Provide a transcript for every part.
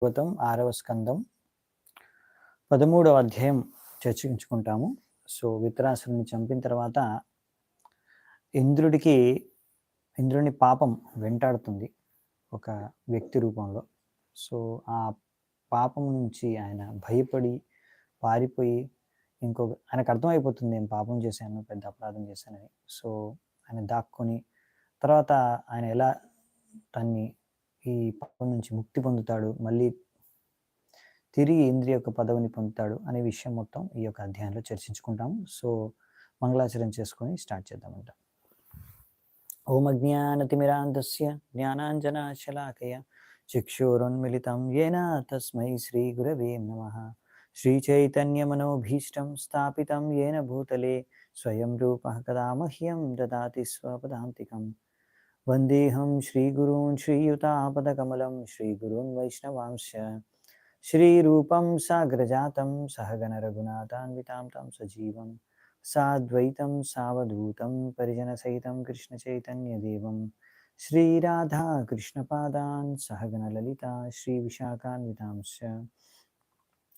భాగవతం 6వ స్కందం 13వ అధ్యాయం చర్చించుకుంటాము. సో విత్రాసురుని చంపిన తర్వాత ఇంద్రుని పాపం వెంటాడుతుంది ఒక వ్యక్తి రూపంలో. సో ఆ పాపం నుంచి ఆయన భయపడి పారిపోయి ఆయనకు అర్థమైపోతుంది, నేను పాపం చేశాను, పెద్ద అపరాధం చేశానని. సో ఆయన దాక్కొని తర్వాత ఆయన ఎలా తన్ని ఈ పాపం నుంచి ముక్తి పొందుతాడు, మళ్ళీ తిరిగి ఇంద్రియ యొక్క పదవిని పొందుతాడు అనే విషయం మొత్తం ఈ యొక్క అధ్యాయంలో చర్చించుకుంటాము. సో మంగళాచరణ చేసుకొని స్టార్ట్ చేద్దామంట. ఓం అజ్ఞానతిమిరాంధస్య జ్ఞానాంజనశలాకయ చక్షురున్మిళితం యేన తస్మై శ్రీ గురవే నమః. శ్రీచైతన్యమనోభీష్టం స్థాపితం యేన భూతలే స్వయం రూపః కదా మహ్యం దదాతి స్వపదాంతికం. వందేహం శ్రీగురూన్ శ్రీయుతాపదకమలం శ్రీగురూన్ వైష్ణవాంశ్చ శ్రీరూపం సాగ్రజాతం సహగణ రఘునాథాన్వితాం తం సజీవం సాద్వైతం సావధూతం పరిజనసహితం కృష్ణ చైతన్యదేవం శ్రీరాధా కృష్ణపాదాన్ సహగణ లలితా శ్రీ విశాఖాన్వితాంశ్చ.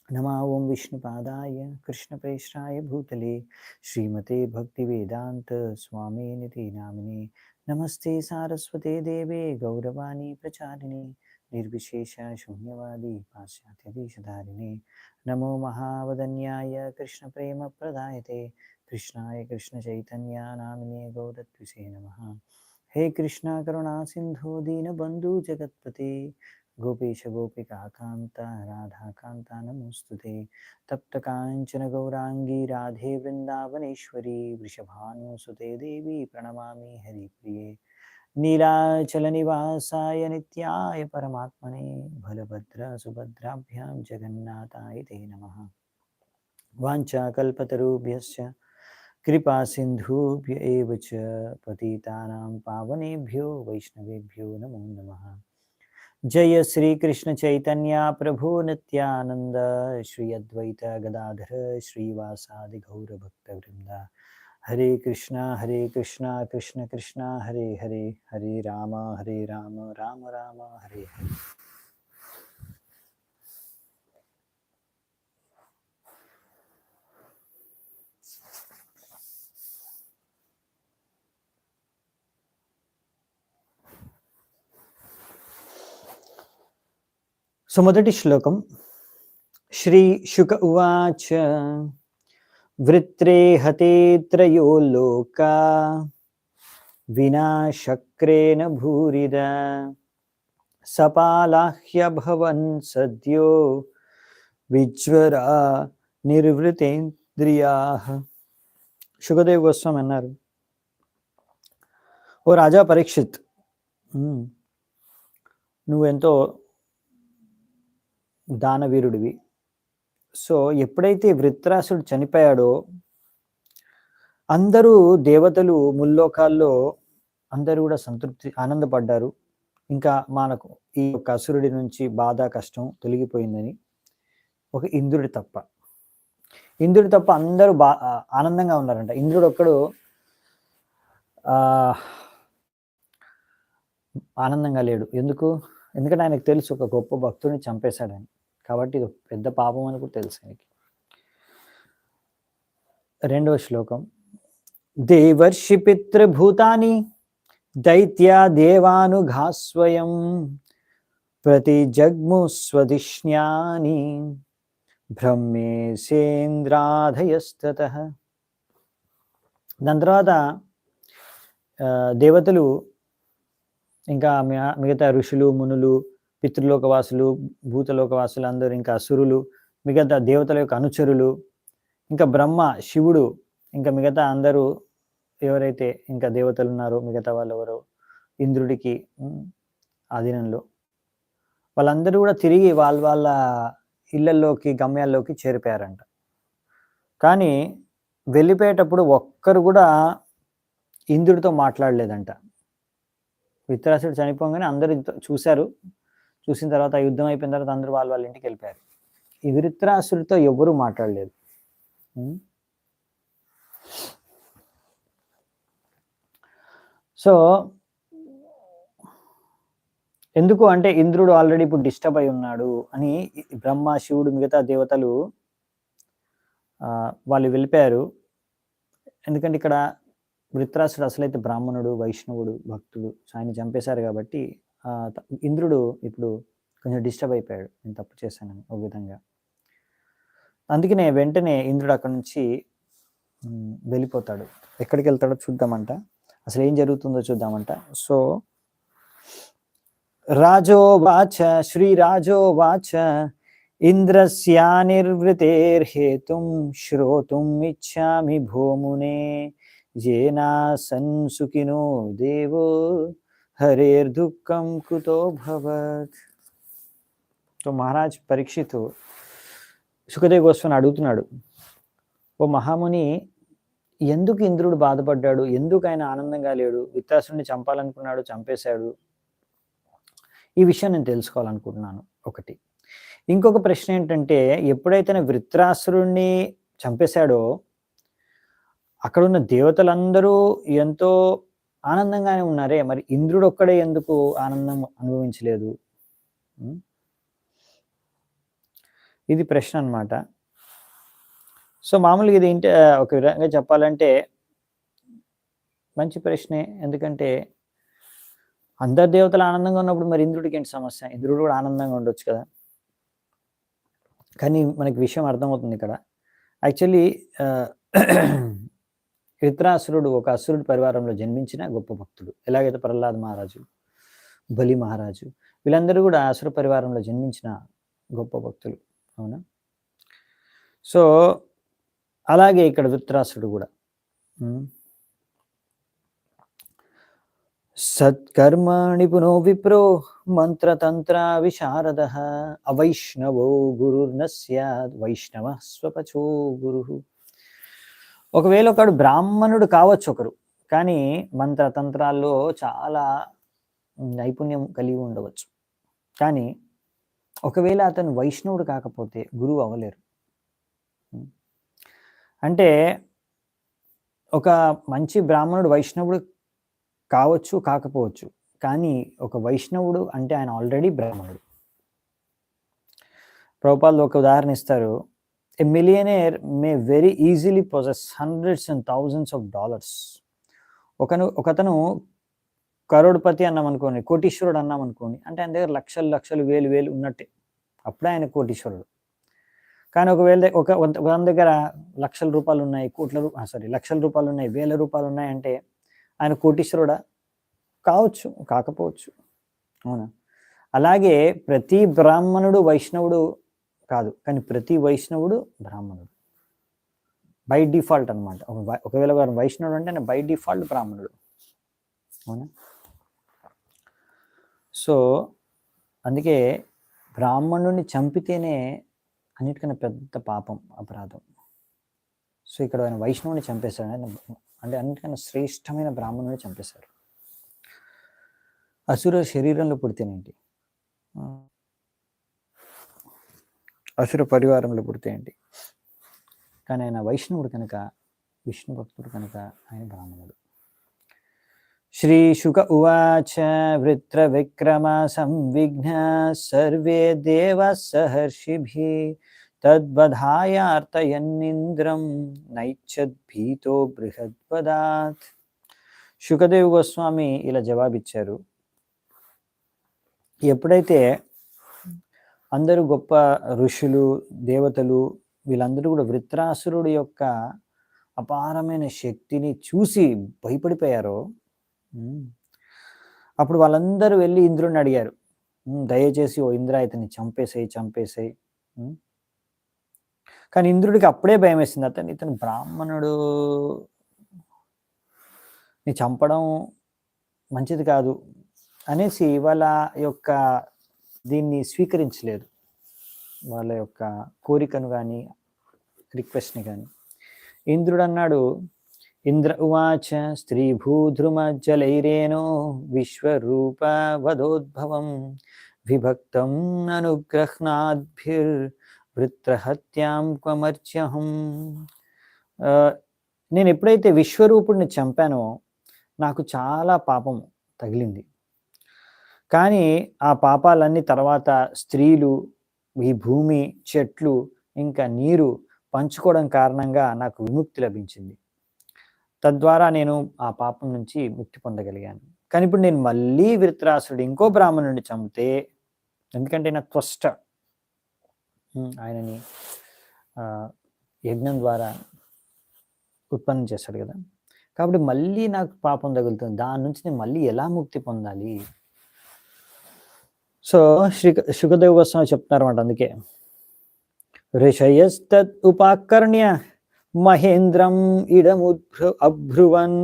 నమా ఓం విష్ణుపాదాయ కృష్ణప్రేష్ఠాయ భూతలే శ్రీమతే భక్తివేదాంత స్వామినితి నామినే. నమస్తే సారస్వతే దేవే గౌరవాణి ప్రచారిణి నిర్విశేష శూన్యవాది పాశ్చాత్యదేశధారిణి. నమో మహావదన్యాయ కృష్ణ ప్రేమ ప్రదాయతే కృష్ణాయ కృష్ణ చైతన్య నామినే గౌరత్విసే నమః. హే కృష్ణ కరుణా సింధు దీనబంధు జగత్పతే గోపేశ గోపికాకాంత రాధాకాంత నమోస్తుతే. తప్త కాంచన గౌరాంగీ రాధే వృందావనేశ్వరి వృషభానుసుతే దేవి ప్రణమామి హరిప్రియే. నీలాచల నివాసాయ నిత్యాయ పరమాత్మనే బలభద్ర సుభద్రాభ్యాం జగన్నాథాయ తే నమః. వాంఛాకల్పతరుభ్యశ్చ కృపా సింధుభ్య ఏవ చ పతితానాం పావనేభ్యో వైష్ణవేభ్యో నమో నమః. జయ శ్రీకృష్ణ చైతన్య ప్రభు నిత్యానంద శ్రీ అద్వైత గదాధర శ్రీవాసాది గౌరభక్తవృంద. హరే కృష్ణ కృష్ణ కృష్ణ హరే హరే హరే రామ రామ రామ హరే హరే. సో మొదటి శ్లోకం. శ్రీ శుక ఉవాచ వృత్రే హతే త్రయో లోకా వినాశక్రేణ భూరిద సపాలాహ్యభవన్ సద్యో విజ్వరా నిర్వృతేంద్రియాః. శుకదేవ్ గోస్వామి అన్నారు, ఓ రాజా పరీక్షిత్, నువ్వెంతో దానవీరుడివి. సో ఎప్పుడైతే వృత్రాసుడు చనిపోయాడో అందరూ దేవతలు ముల్లోకాల్లో అందరూ కూడా ఆనందపడ్డారు. ఇంకా మనకు ఈ యొక్క అసురుడి నుంచి బాధ కష్టం తొలగిపోయిందని. ఒక ఇంద్రుడి తప్ప అందరూ ఆనందంగా ఉన్నారంట. ఇంద్రుడు ఒక్కడు ఆనందంగా లేడు. ఎందుకంటే ఆయనకు తెలుసు ఒక గొప్ప భక్తుడిని చంపేశాడని. కాబట్టి ఇది పెద్ద పాపం అని కూడా తెలుసు ఆయనకి. రెండవ శ్లోకం. దేవర్షి పితృభూతాని దైత్యా దేవానుఘాస్వయం ప్రతి జగ్ము స్వదిష్ణ్యాని బ్రహ్మేసేంద్రాధయస్తతః. దాని తర్వాత దేవతలు ఇంకా మిగతా ఋషులు మునులు పితృలోకవాసులు భూతలోకవాసులు అందరూ, ఇంకా అసురులు, మిగతా దేవతల యొక్క అనుచరులు, ఇంకా బ్రహ్మ శివుడు, ఇంకా మిగతా అందరూ ఎవరైతే ఇంకా దేవతలు ఉన్నారో మిగతా వాళ్ళు ఎవరో ఇంద్రుడికి ఆధీనంలో, వాళ్ళందరూ కూడా తిరిగి వాళ్ళ ఇళ్లలోకి గమ్యాల్లోకి చేరిపోయారంట. కానీ వెళ్ళిపోయేటప్పుడు ఒక్కరు కూడా ఇంద్రుడితో మాట్లాడలేదంట. విత్రాసుడు చనిపోగానే అందరూ చూశారు. చూసిన తర్వాత యుద్ధం అయిపోయిన తర్వాత అందరూ వాళ్ళ ఇంటికి వెళ్ళిపోయారు. ఈ వృత్రాసుడితో ఎవ్వరూ మాట్లాడలేదు. సో ఎందుకు అంటే ఇంద్రుడు ఆల్రెడీ ఇప్పుడు డిస్టర్బ్ అయి ఉన్నాడు అని బ్రహ్మ, శివుడు, మిగతా దేవతలు వాళ్ళు వెళ్ళిపోయారు. ఎందుకంటే ఇక్కడ వృత్రాసుడు అసలైతే బ్రాహ్మణుడు, వైష్ణవుడు, భక్తుడు. సో, ఆయన్ని చంపేశారు కాబట్టి ఇంద్రుడు ఇప్పుడు కొంచెం డిస్టర్బ్ అయిపోయాడు. నేను తప్పు చేశానని ఒక విధంగా. అందుకనే వెంటనే ఇంద్రుడు అక్కడి నుంచి వెళ్ళిపోతాడు. ఎక్కడికెళ్తాడో చూద్దామంట. అసలు ఏం జరుగుతుందో చూద్దామంట. సో, రాజోవాచ శ్రీరాజోవాచ ఇంద్రస్యానిర్వృతేర్హేతుం శ్రోతుం ఇచ్చామి భూమునే జేనాసన్ సుఖినో దేవో హరేర్దుఃఖం కుతో భవత్. సో మహారాజ్ పరీక్షితు సుఖదేవ్ గోస్వామి అడుగుతున్నాడు, ఓ మహాముని, ఎందుకు ఇంద్రుడు బాధపడ్డాడు? ఎందుకు ఆయన ఆనందంగా లేడు? వృత్రాసురుడిని చంపాలనుకున్నాడు, చంపేశాడు. ఈ విషయం నేను తెలుసుకోవాలనుకుంటున్నాను ఒకటి. ఇంకొక ప్రశ్న ఏంటంటే, ఎప్పుడైతే వృత్రాసురుణ్ణి చంపేశాడో అక్కడున్న దేవతలందరూ ఎంతో ఆనందంగానే ఉన్నారే, మరి ఇంద్రుడు ఒక్కడే ఎందుకు ఆనందం అనుభవించలేదు? ఇది ప్రశ్న అన్నమాట. సో మామూలుగా ఇది ఏంటి, ఒక విధంగా చెప్పాలంటే మంచి ప్రశ్నే. ఎందుకంటే అందరు దేవతలు ఆనందంగా ఉన్నప్పుడు మరి ఇంద్రుడికి ఏంటి సమస్య? ఇంద్రుడు కూడా ఆనందంగా ఉండొచ్చు కదా. కానీ మనకి విషయం అర్థమవుతుంది ఇక్కడ. యాక్చువల్లీ వృత్రాసురుడు ఒక అసురుడి పరివారంలో జన్మించిన గొప్ప భక్తుడు. ఎలాగైతే ప్రహ్లాద్ మహారాజు, బలి మహారాజు, వీళ్ళందరూ కూడా అసుర పరివారంలో జన్మించిన గొప్ప భక్తులు. అవునా? సో అలాగే ఇక్కడ వృత్రాసురుడు కూడా సత్కర్మాణి పునో విప్రో మంత్రతంత్ర విశారద అవైష్ణవో గురుర్న స్యాద్ వైష్ణవ స్వపచో గురు. ఒకవేళ ఒకడు బ్రాహ్మణుడు కావచ్చు ఒకరు, కానీ మంత్రతంత్రాల్లో చాలా నైపుణ్యం కలిగి ఉండవచ్చు. కానీ ఒకవేళ అతను వైష్ణవుడు కాకపోతే గురువు అవ్వలేరు. అంటే ఒక మంచి బ్రాహ్మణుడు వైష్ణవుడు కావచ్చు, కాకపోవచ్చు, కానీ ఒక వైష్ణవుడు అంటే ఆయన ఆల్రెడీ బ్రాహ్మణుడు. ప్రభుపాదులు ఒక ఉదాహరణ ఇస్తారు. A millionaire may very easily possess hundreds and thousands of dollars. ఒకతను కరోడ్పతి అన్నాం అనుకోండి, కోటీశ్వరుడు అన్నాం అనుకోండి, అంటే ఆయన దగ్గర లక్షలు లక్షలు వేలు వేలు ఉన్నట్టే, అప్పుడే ఆయన కోటీశ్వరుడు. కానీ ఒకవేళ ఒక దగ్గర లక్షల రూపాయలు ఉన్నాయి, లక్షల రూపాయలు ఉన్నాయి, వేల రూపాయలు ఉన్నాయి అంటే ఆయన కోటీశ్వరుడా? కావచ్చు, కాకపోవచ్చు. అవునా? అలాగే ప్రతి బ్రాహ్మణుడు వైష్ణవుడు కాదు, కానీ ప్రతి వైష్ణవుడు బ్రాహ్మణుడు బై డిఫాల్ట్ అనమాట. ఒకవేళ వారు వైష్ణవుడు అంటే బై డిఫాల్ట్ బ్రాహ్మణుడు. అవునా? సో అందుకే బ్రాహ్మణుడిని చంపితేనే అన్నిటికన్నా పెద్ద పాపం, అపరాధం. సో ఇక్కడ ఆయన వైష్ణవుని చంపేశాడు, అంటే అన్నిటికన్నా శ్రేష్టమైన బ్రాహ్మణుని చంపేశారు. అసుర శరీరంలో పుడితేనేంటి, అసుర పరివారంలో పుడితేంటి, కానీ ఆయన వైష్ణవుడు కనుక, విష్ణు భక్తుడు కనుక ఆయన బ్రాహ్మణుడు. శ్రీ శుక ఉవాచ వృత్ర విక్రమ సంవిఘ్న సర్వే దేవ సహర్షిభి తద్వధాయార్తయన్నింద్రం నైచ్చద్భీతో బృహద్వదాత్. శుకదేవ్ గోస్వామి ఇలా జవాబిచ్చారు. ఎప్పుడైతే అందరూ గొప్ప ఋషులు, దేవతలు వీళ్ళందరూ కూడా వృత్రాసురుడి యొక్క అపారమైన శక్తిని చూసి భయపడిపోయారో, అప్పుడు వాళ్ళందరూ వెళ్ళి ఇంద్రుడిని అడిగారు, దయచేసి ఓ ఇంద్ర ఇతన్ని చంపేసేయి. కానీ ఇంద్రుడికి అప్పుడే భయం వేసింది, ఇతను బ్రాహ్మణుడు, ని చంపడం మంచిది కాదు అనేసి వాళ్ళ యొక్క దీన్ని స్వీకరించలేదు, వాళ్ళ యొక్క కోరికను కానీ రిక్వెస్ట్ని కానీ. ఇంద్రుడు అన్నాడు, ఇంద్ర ఉవాచ స్త్రీ భూధృమజ్జలైరేనో విశ్వరూప వదోద్భవం విభక్తం అనుగ్రహ్ణాద్భిర్వృత్రహత్యాం క్వమర్చ్యహం. నేను ఎప్పుడైతే విశ్వరూపుడిని చంపానో నాకు చాలా పాపం తగిలింది, కానీ ఆ పాపాలన్నీ తర్వాత స్త్రీలు, ఈ భూమి, చెట్లు, ఇంకా నీరు పంచుకోవడం కారణంగా నాకు విముక్తి లభించింది. తద్వారా నేను ఆ పాపం నుంచి ముక్తి పొందగలిగాను. కానీ ఇప్పుడు నేను మళ్ళీ ధృతరాష్ట్రుడు ఇంకో బ్రాహ్మణుడిని చంపితే, ఎందుకంటే నాకు త్వష్ట ఆయనని యజ్ఞం ద్వారా ఉత్పన్నం చేస్తాడు కదా! కాబట్టి మళ్ళీ నాకు పాపం తగులుతుంది. దాని నుంచి నేను మళ్ళీ ఎలా ముక్తి పొందాలి? సో, శుకదేవ్ గోస్వామి చెప్తున్నారన్నమాట. అందుకే ఋషయస్తద్ ఉపాకర్ణ్య మహేంద్రం అబ్రువన్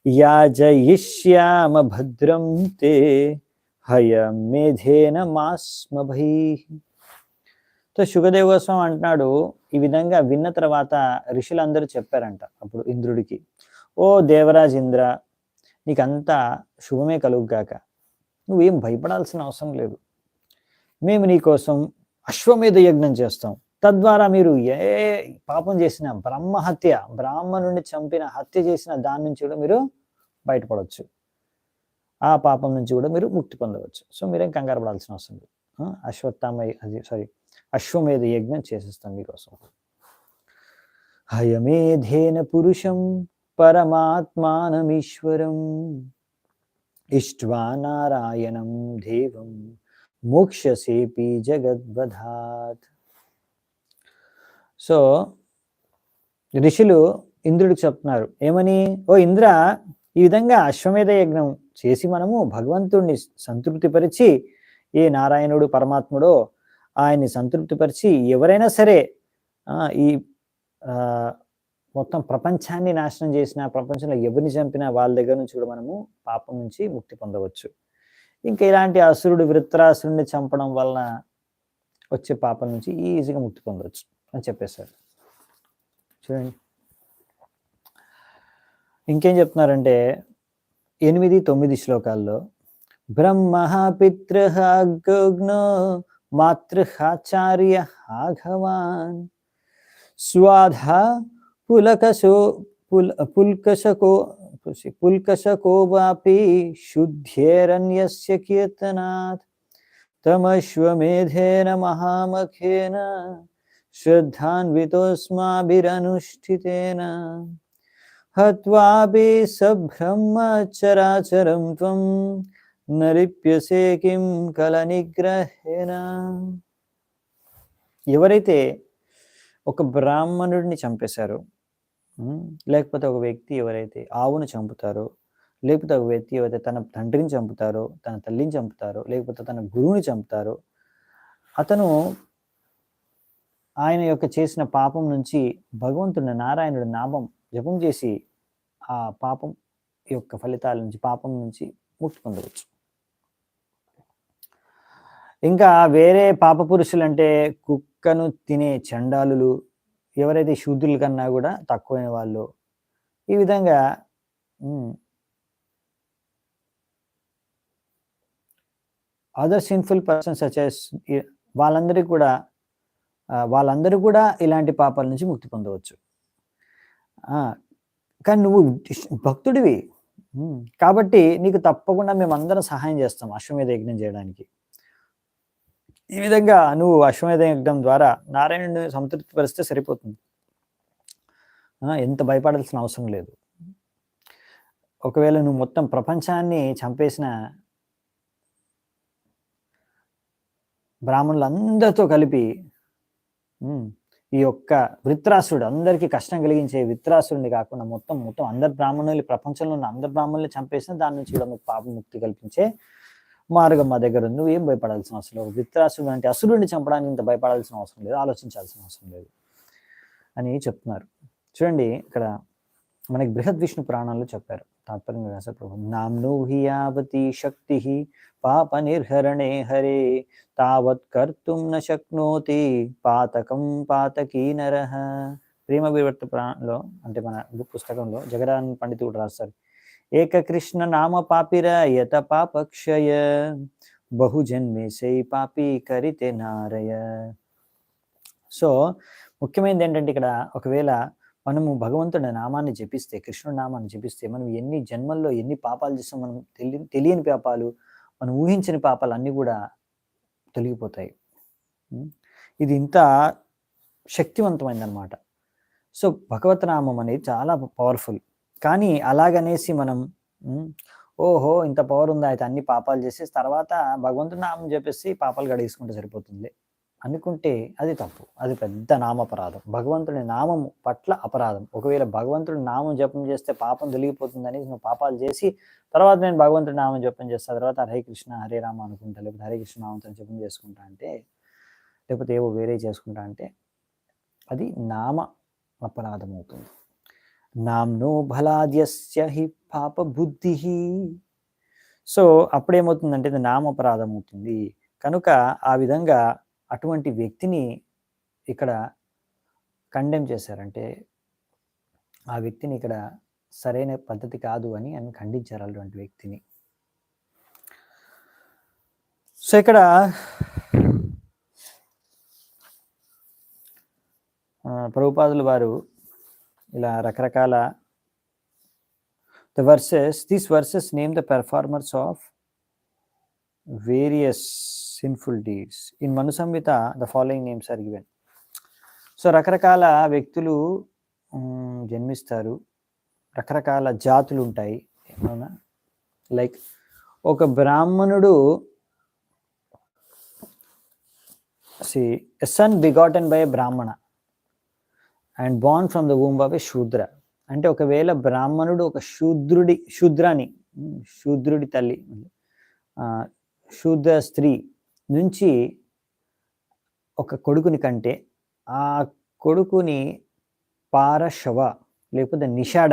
యాజయిష్యామ భద్రం తే హయమేధేన మాస్మభైః. సో శుకదేవ్ గోస్వామి అంటున్నాడు, ఈ విధంగా విన్న తర్వాత ఋషులందరూ చెప్పారంట అప్పుడు ఇంద్రుడికి, ఓ దేవరాజ్ ఇంద్ర, నీకంతా శుభమే కలుగుగాక, నువ్వేం భయపడాల్సిన అవసరం లేదు. మేము నీకోసం అశ్వమేధ యజ్ఞం చేస్తాం. తద్వారా మీరు ఏ పాపం చేసిన, బ్రహ్మహత్య, బ్రాహ్మణుడిని చంపిన, హత్య చేసిన దాని నుంచి కూడా మీరు బయటపడవచ్చు. ఆ పాపం నుంచి కూడా మీరు ముక్తి పొందవచ్చు. సో మీరేం కంగారు పడాల్సిన అవసరం లేదు. అశ్వమేధ యజ్ఞం చేసేస్తాం మీకోసం. హయమేధేన పురుషం పరమాత్మానమీశ్వరం ఇష్ట్వా నారాయణం దేవం మోక్షసేపి జగద్వధాత్. సో ఋషులు ఇంద్రుడికి చెప్తున్నారు ఏమని, ఓ ఇంద్ర, ఈ విధంగా అశ్వమేధ యజ్ఞం చేసి మనము భగవంతుడిని సంతృప్తిపరిచి, ఏ నారాయణుడు పరమాత్ముడో ఆయన్ని సంతృప్తిపరిచి, ఎవరైనా సరే ఈ మొత్తం ప్రపంచాన్ని నాశనం చేసిన, ప్రపంచంలో ఎవరిని చంపినా వాళ్ళ దగ్గర నుంచి కూడా మనము పాపం నుంచి ముక్తి పొందవచ్చు. ఇంకా ఇలాంటి అసురుడు వృత్రాసురుడిని చంపడం వలన వచ్చే పాపం నుంచి ఈజీగా ముక్తి పొందవచ్చు అని చెప్పేశారు. చూడండి ఇంకేం చెప్తున్నారంటే 8-9 శ్లోకాల్లో, బ్రహ్మ పితృః గోగ్నో మాతృహాచార్య భగవాన్ స్వాధా పుల్కశకో వాపి శుద్ధ్యేరన్యస్య కీర్తనాత్ తమశ్వమేధేన మహామఖేన శ్రద్ధాన్వితోస్మాభిరనుష్ఠితేన హత్వాపి సబ్రహ్మచరాచరం త్వం నలిప్యసే కిం కలనిగ్రహేణ. ఎవరైతే ఒక బ్రాహ్మణుడిని చంపేశారో, లేకపోతే ఒక వ్యక్తి ఎవరైతే ఆవును చంపుతారో, లేకపోతే ఒక వ్యక్తి ఎవరైతే తన తండ్రిని చంపుతారో, తన తల్లిని చంపుతారో, లేకపోతే తన గురువుని చంపుతారో, అతను ఆయన యొక్క చేసిన పాపం నుంచి భగవంతుని నారాయణుడి నామం జపం చేసి ఆ పాపం యొక్క ఫలితాల నుంచి, పాపం నుంచి ముక్తి పొందవచ్చు. ఇంకా వేరే పాప పురుషులు అంటే కుక్కను తినే చండాలులు, ఎవరైతే శూద్రుల కన్నా కూడా తక్కువైన వాళ్ళు, ఈ విధంగా అదర్ సిన్ఫుల్ పర్సన్స్ సచెస్ వాళ్ళందరూ కూడా ఇలాంటి పాపాల నుంచి ముక్తి పొందవచ్చు. కానీ నువ్వు భక్తుడివి కాబట్టి నీకు తప్పకుండా మేమందరం సహాయం చేస్తాం అశ్వమేధ యజ్ఞం చేయడానికి. ఈ విధంగా నువ్వు అశ్వమేధ యజ్ఞం ద్వారా నారాయణుడిని సంతృప్తిపరిస్తే సరిపోతుంది. ఎంత భయపడాల్సిన అవసరం లేదు. ఒకవేళ నువ్వు మొత్తం ప్రపంచాన్ని చంపేసిన బ్రాహ్మణులందరితో కలిపి ఈ యొక్క వృత్రాసురుడు, అందరికీ కష్టం కలిగించే వృత్రాసురుడిని కాకుండా మొత్తం అందరు బ్రాహ్మణులు, ప్రపంచంలో ఉన్న అందరు బ్రాహ్మణులు చంపేసిన దాని నుంచి కూడా మీకు పాప ముక్తి కల్పించే మార్గం మా దగ్గర ఉంది. నువ్వేం భయపడాల్సిన అవసరం లేదు. వృత్రాసురుడు అంటే అసురుడిని చంపడానికి ఇంత భయపడాల్సిన అవసరం లేదు, ఆలోచించాల్సిన అవసరం లేదు అని చెప్తున్నారు. చూడండి ఇక్కడ మనకి బృహద్ విష్ణు పురాణంలో చెప్పారు. తాత్పర్యంగా రాశారు ప్రభు, నామ్నో హి యావతి శక్తి పాప నిర్హరణే హరే తావత్ కర్తుం న శక్నోతి పాతకం పాతకీ నరః. ప్రేమ వివర్త పురాణంలో అంటే మన పుస్తకంలో జగదానంద పండితుడు రాస్తారు, ఏకకృష్ణ నామ పాపిర యత పాపక్షయ బహుజన్మేసై పాపి కరితే నారయ. సో ముఖ్యమైనది ఏంటంటే ఇక్కడ ఒకవేళ మనము భగవంతుడి నామాన్ని జపిస్తే, కృష్ణుడి నామాన్ని జపిస్తే, మనం ఎన్ని జన్మల్లో ఎన్ని పాపాలు చేస్తాం, మనం తెలియని పాపాలు, మనం ఊహించని పాపాలన్నీ కూడా తొలగిపోతాయి. ఇది ఇంత శక్తివంతమైందనమాట. సో, భగవత్ నామం అనేది చాలా పవర్‌ఫుల్. కానీ అలాగనేసి మనం ఓహో! ఇంత పవర్ ఉందా? అయితే అన్ని పాపాలు చేసేసి తర్వాత భగవంతుడి నామం జపేసి పాపాలు కడిగేసుకుంటే సరిపోతుంది అనుకుంటే అది తప్పు. అది పెద్ద నామపరాధం. భగవంతుడి నామం పట్ల అపరాధం. ఒకవేళ భగవంతుడి నామం జపం చేస్తే పాపం తొలగిపోతుందని నువ్వు పాపాలు చేసి తర్వాత నేను భగవంతుడి నామం జపం చేస్తా, తర్వాత హరే కృష్ణ, హరే రామ అనుకుంటా, లేకపోతే హరే కృష్ణ నామంతో జపం చేసుకుంటా అంటే, లేకపోతే ఏవో వేరే చేసుకుంటా అంటే అది నామ అపరాధం అవుతుంది. నామ్నో బలాద్యస్య హి పాప బుద్ధి. సో అప్పుడేమవుతుందంటే ఇది నామపరాధం అవుతుంది. కనుక ఆ విధంగా అటువంటి వ్యక్తిని ఇక్కడ కండెమ్ చేశారంటే ఆ వ్యక్తిని ఇక్కడ సరైన పద్ధతి కాదు అని ఖండించారు అటువంటి వ్యక్తిని. సో ఇక్కడ ప్రభుపాదులు వారు ఇలా రకరకాల these verses name the performers of various sinful deeds. In Manu Samhita, the following names are given. So రకరకాల వ్యక్తులు జన్మిస్తారు, రకరకాల జాతులు ఉంటాయి. అవునా? లైక్ ఒక బ్రాహ్మణుడు a son begotten by a brahmana and born from the womb of a shudra. అంటే ఒకవేళ బ్రాహ్మణుడు ఒక శూద్రుడి తల్లి, శూద్ర స్త్రీ నుంచి ఒక కొడుకుని కంటే ఆ కొడుకుని పారశవ లేకపోతే నిషాడ